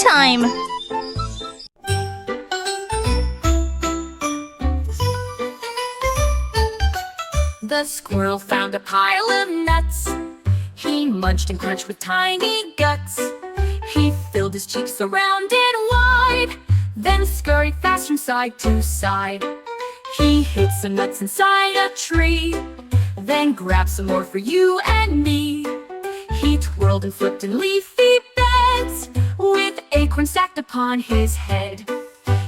time! The squirrel found a pile of nuts. He munched and crunched with tiny guts. He filled his cheeks around and wide, then scurried fast from side to side. He hid some nuts inside a tree, then grabbed some more for you and me. He twirled and flipped in leafy beds, with acorns stacked upon his head.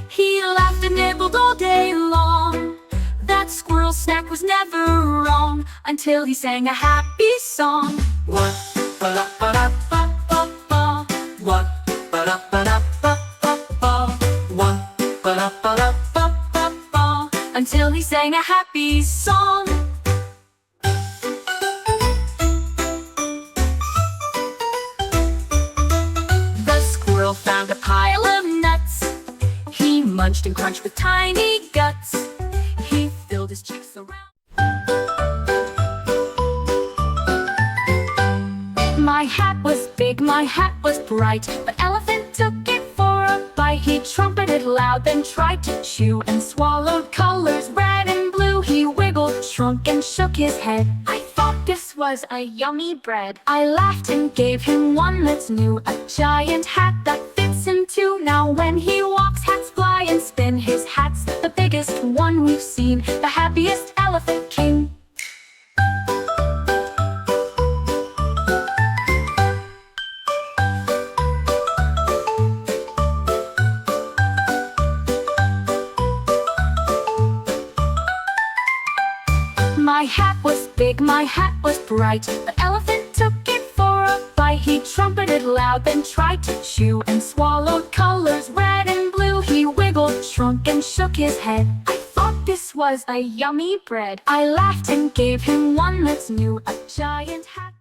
He laughed and nibbled all day long. That squirrel snack was never wrong, until he sang a happy song. What ba ba da ba ba ba. What ba da ba da ba ba ba. What ba da ba da ba ba ba. Until he sang a happy song. The squirrel found a pile of nuts. He munched and crunched with tiny guts. He filled his cheeks around. My hat was big, my hat was bright. The elephant took it for a bite. He trumpeted loud, then tried to chew, and swallowed colors red and blue. He wiggled, shrunk, and shook his head. I thought this was a yummy bread. I laughed and gave him one that's new, a giant hat that fits him too. Now when he walks, hats fly and spin. His hat's the biggest one we've seen, the happiest elephant king. My hat was big, my hat was bright. The elephant took it for a bite. He trumpeted loud, then tried to chew, and swallowed colors red and blue. He wiggled, shrunk, and shook his head. I thought this was a yummy bread. I laughed and gave him one that's new, a giant hat.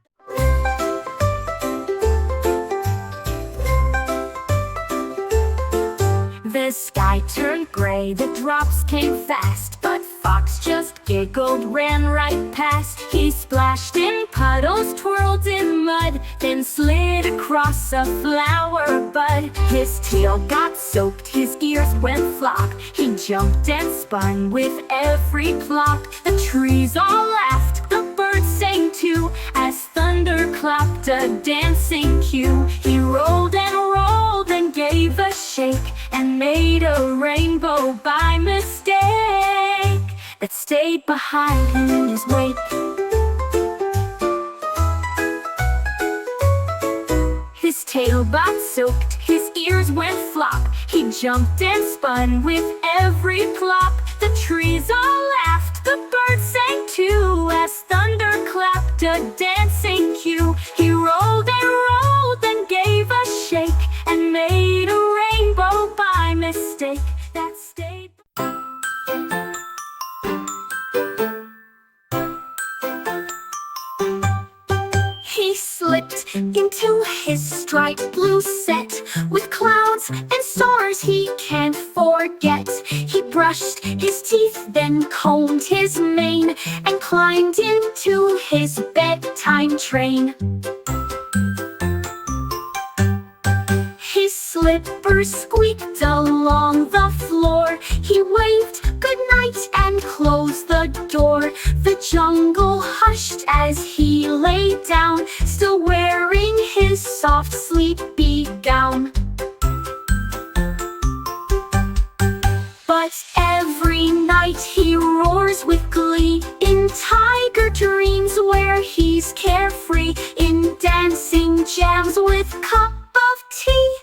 The sky turned gray, the drops came fast, but Fox just giggled, ran right past. He splashed in puddles, twirled in mud, then slid across a flower bud. His tail got soaked, his ears went flop. He jumped and spun with every plop. The trees all laughed, the birds sang too, as thunder clapped a dancing cue. He rolled and gave a shake, and made a rainbow by mistake that stayed behind in his wake. His tail got soaked, his ears went flop. He jumped and spun with every plop. The trees all laughed, the birds sang too, as thunder clapped a dancing cue. He rolled and gave a shake, and made a rainbow by mistake that stayed. He slipped into his striped blue set, with clouds and stars he can't forget. He brushed his teeth, then combed his mane, and climbed into his bedtime train. His slippers squeaked along the floor. He waved goodnight and closed the door. The jungle hushed as he lay down, still wearing his soft sleepy gown. But every night he roars with glee, in tiger dreams where he's carefree, in dancing jams with cup of tea.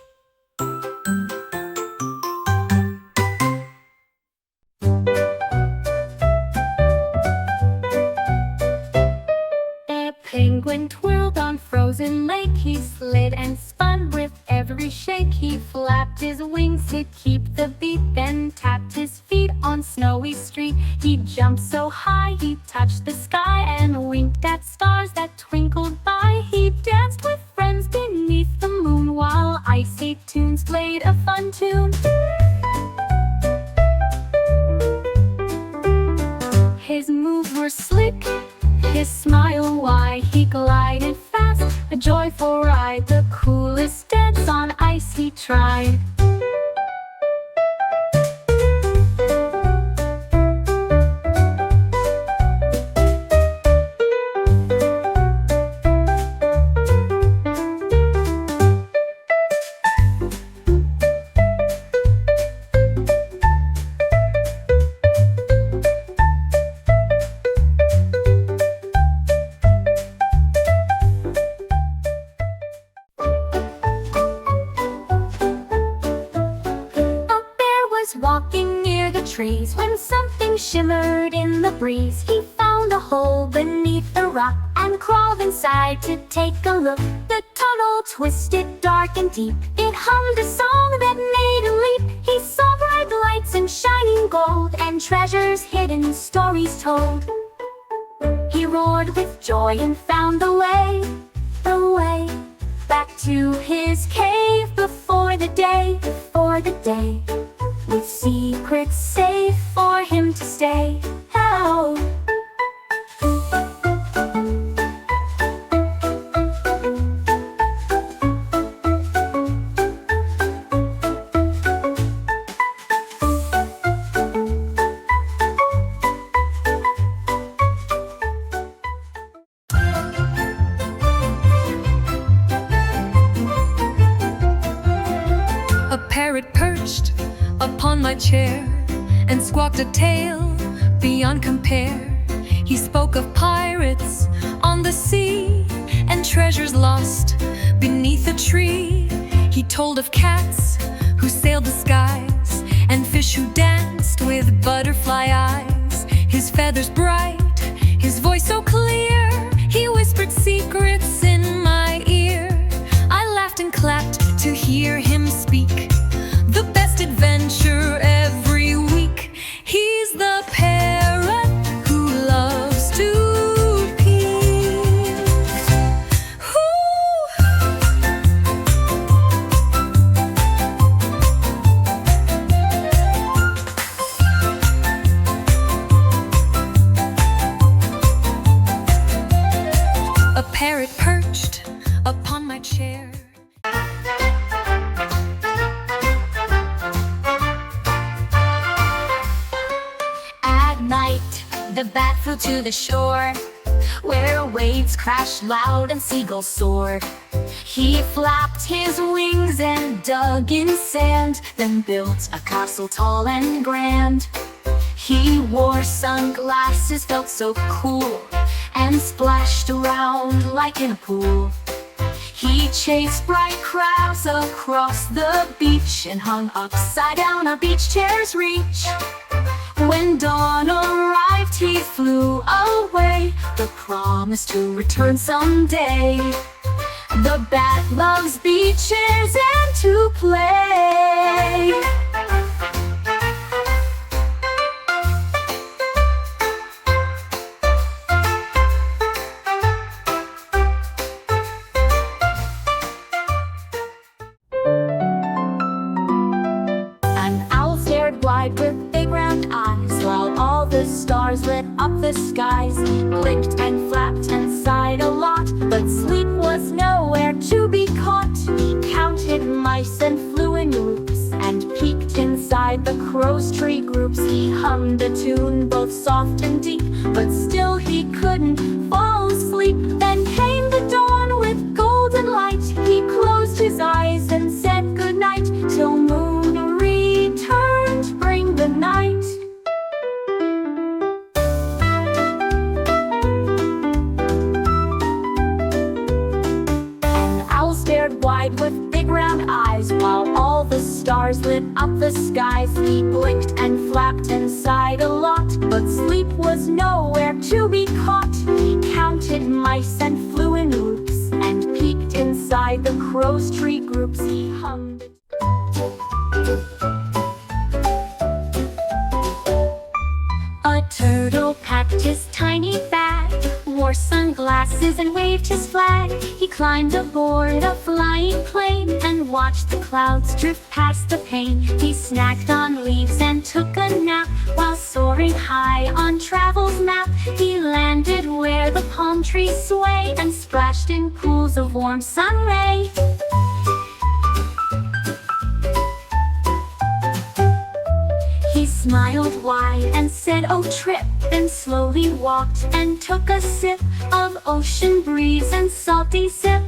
A penguin twirled on frozen lake. He slid and spun with every shake. He flapped his wings to keep the beat, then tapped his feet on snowy street. He jumped so high he touched the sky, and winked at stars that twinkled by. He danced with friends beneath the moon, while icy tunes played a fun tune. His moves were slick, his smile wide. He glided fast, a joyful ride. The coolest dance on icy tried. Walking near the trees when something shimmered in the breeze. He found a hole beneath the rock and crawled inside to take a look. The tunnel twisted dark and deep. It hummed a song that made him leap. He saw bright lights and shining gold and treasures hidden, stories told. He roared with joy and found the way back to his cave before the day, with secrets safe for him to stay. Oh. A parrot perched upon my chair and squawked a tale beyond compare. He spoke of pirates on the sea and treasures lost beneath a tree. He told of cats who sailed the skies and fish who danced with butterfly eyes. His feathers bright, his voice so clear, he whispered secrets in my ear. I laughed and clapped to hear him speak. The best adventure every week. He's the parrot who loves to peep. A parrot perched upon my chair. The bat flew to the shore, where waves crashed loud and seagulls soared. He flapped his wings and dug in sand, then built a castle tall and grand. He wore sunglasses, felt so cool, and splashed around like in a pool. He chased bright crabs across the beach and hung upside down on beach chairs' reach. When dawn arrived, he flew away, the promise to return someday. The bat loves beaches and to play. An owl stared wide with big round eyes, while all the stars lit up the skies. Blinked and flapped and sighed a lot, but sleep was nowhere to be caught. He counted mice and flew in loops, and peeked inside the crow's tree groups. He hummed a tune both soft and deep, but still he couldn't fall asleep. Then came the dawn with golden light. He closed his eyes and said goodnight, till moon returned to bring the night. An owl stared wide with big round eyes, while all the stars lit up the skies. He blinked and flapped and sighed a lot, but sleep was nowhere to be caught. He counted mice and flew in loops, and peeked inside the crow's tree groups. He hummed. A turtle packed his tiny bag, wore sunglasses and waved his flag. He climbed aboard a flying plane and watched the clouds drift past the pane. He snacked on leaves and took a nap, while soaring high on travel's map. He landed where the palm trees sway, and splashed in pools of warm sun ray. smiled wide and said, "Oh, trip," then slowly walked and took a sip of ocean breeze and salty sip.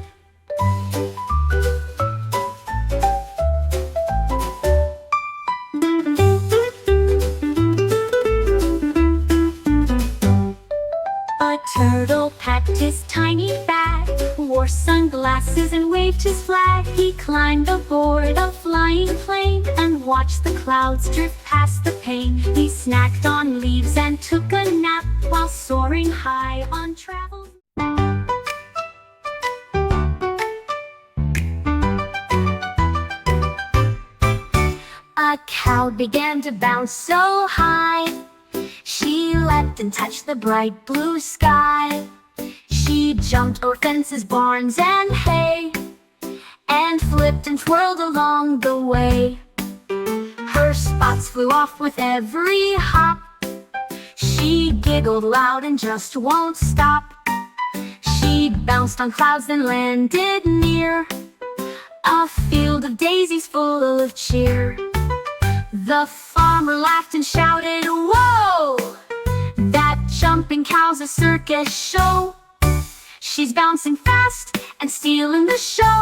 A turtle packed his tiny bag, wore sunglasses and waved his flag. He climbed aboard a flying plane and watched the clouds drift past the pane. He snacked on leaves and took a nap while soaring high on travel. A cow began to bounce so high, she leapt and touched the bright blue sky. She jumped over fences, barns, and hay, and flipped and twirled along the way. Her spots flew off with every hop. She giggled loud and just won't stop. She bounced on clouds and landed near a field of daisies full of cheer. The farmer laughed and shouted, "Whoa! That jumping cow's a circus show. She's bouncing fast and stealing the show."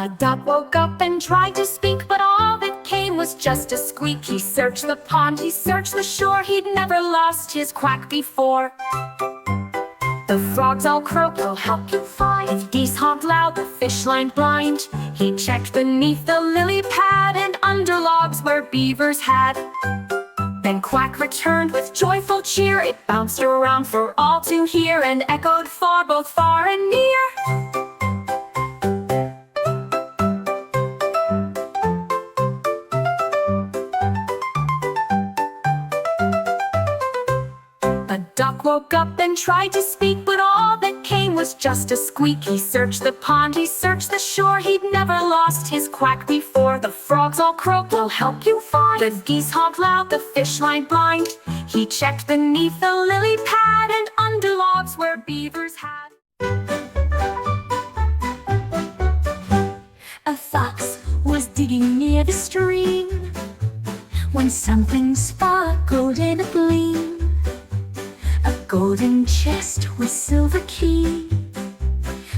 A duck woke up and tried to speak, but all that came was just a squeak. He searched the pond, he searched the shore, he'd never lost his quack before. The frogs all croaked, "We'll help you find." The geese honked loud, the fish lined blind. He checked beneath the lily pad and under logs where beavers had. Then Quack returned with joyful cheer. It bounced around for all to hear and echoed far, both far and near. A duck woke up and tried to speak, but all that came was just a squeak. He searched the pond, he searched the shore, he'd never lost his quack before. The frogs all croaked, "We'll help you find." The geese honked loud, the fish lined blind. He checked beneath the lily pad and under logs where beavers had. A fox was digging near the stream when something sparkled in a gleam. A golden chest with silver key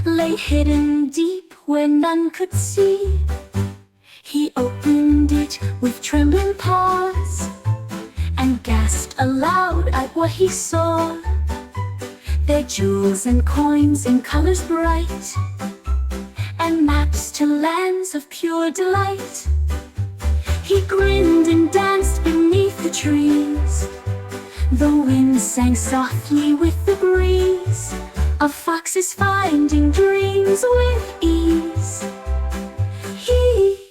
lay hidden deep where none could see. He opened it with trembling paws and gasped aloud at what he saw. Their jewels and coins in colors bright, and maps to lands of pure delight. He grinned and danced beneath the trees. The wind sang softly with the breeze. A fox is finding dreams with ease. He's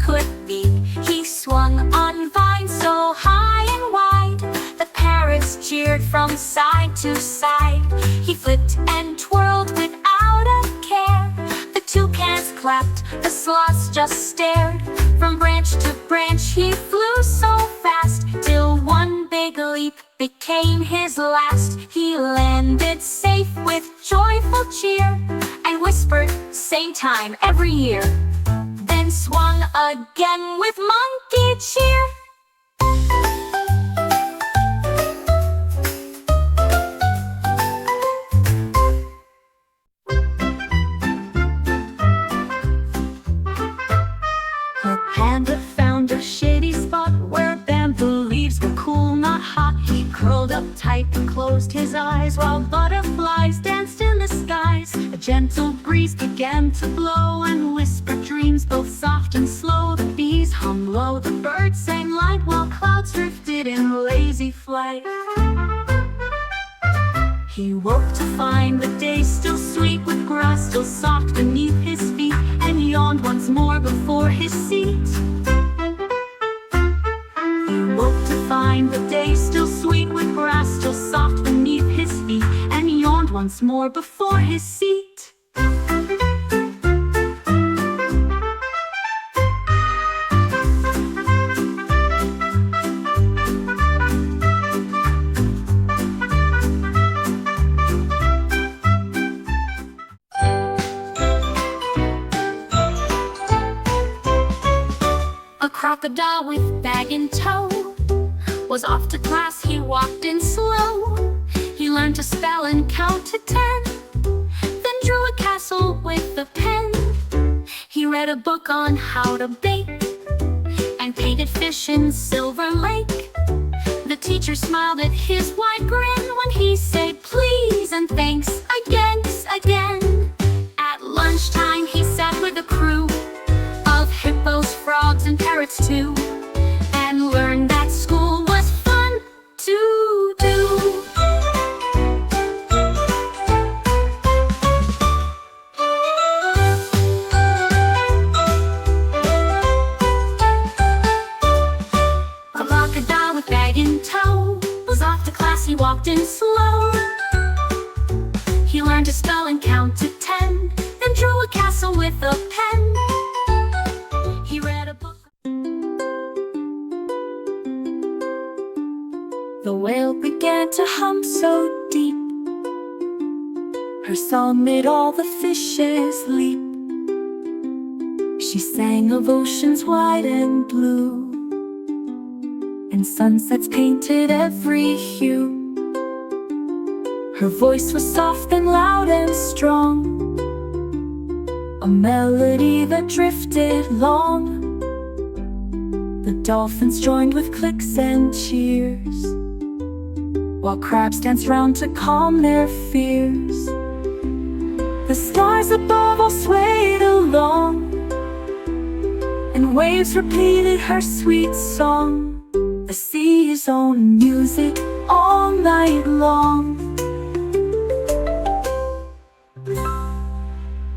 could be. He swung on vines so high and wide, the parrots cheered from side to side. He flipped and twirled without a care. The toucans clapped, the sloths just stared. From branch to branch he flew so fast, till one big leap became his last. He landed safe with joyful cheer and whispered, "Same time every year." Then swung again with monkey cheer. A panda found a shady spot where bamboo leaves were cool, not hot. He curled up tight and closed his eyes while butterflies danced in the skies. A gentle breeze began to blow and whispered dreams both soft and slow. The bees hummed low, the birds sang light, while clouds drifted in lazy flight. He woke to find the day still sweet, with grass still soft beneath his feet, and yawned once once more before his seat. He woke to find the day still sweet, with grass still soft beneath his feet, and yawned once more before his seat. A crocodile with bag in tow was off to class, he walked in slow. He learned to spell and count to 10, then drew a castle with a pen. He read a book on how to bake, and painted fish in Silver Lake. The teacher smiled at his wide grin when he said please and thanks again, again. At lunchtime he sat with a crew of hippos, frogs, and parrots too, and learned that school was fun to do. A crocodile with bag in tow was off to class, he walked in slow. He learned to spell and count to 10, then drew a castle with a pen. He read a book. The whale began to hum so deep, her song made all the fishes leap. She sang of oceans wide and blue, and sunsets painted every hue. Her voice was soft and loud and strong, a melody that drifted long. The dolphins joined with clicks and cheers, while crabs danced round to calm their fears. The stars above all swayed along, and waves repeated her sweet song. The sea's own music all night long.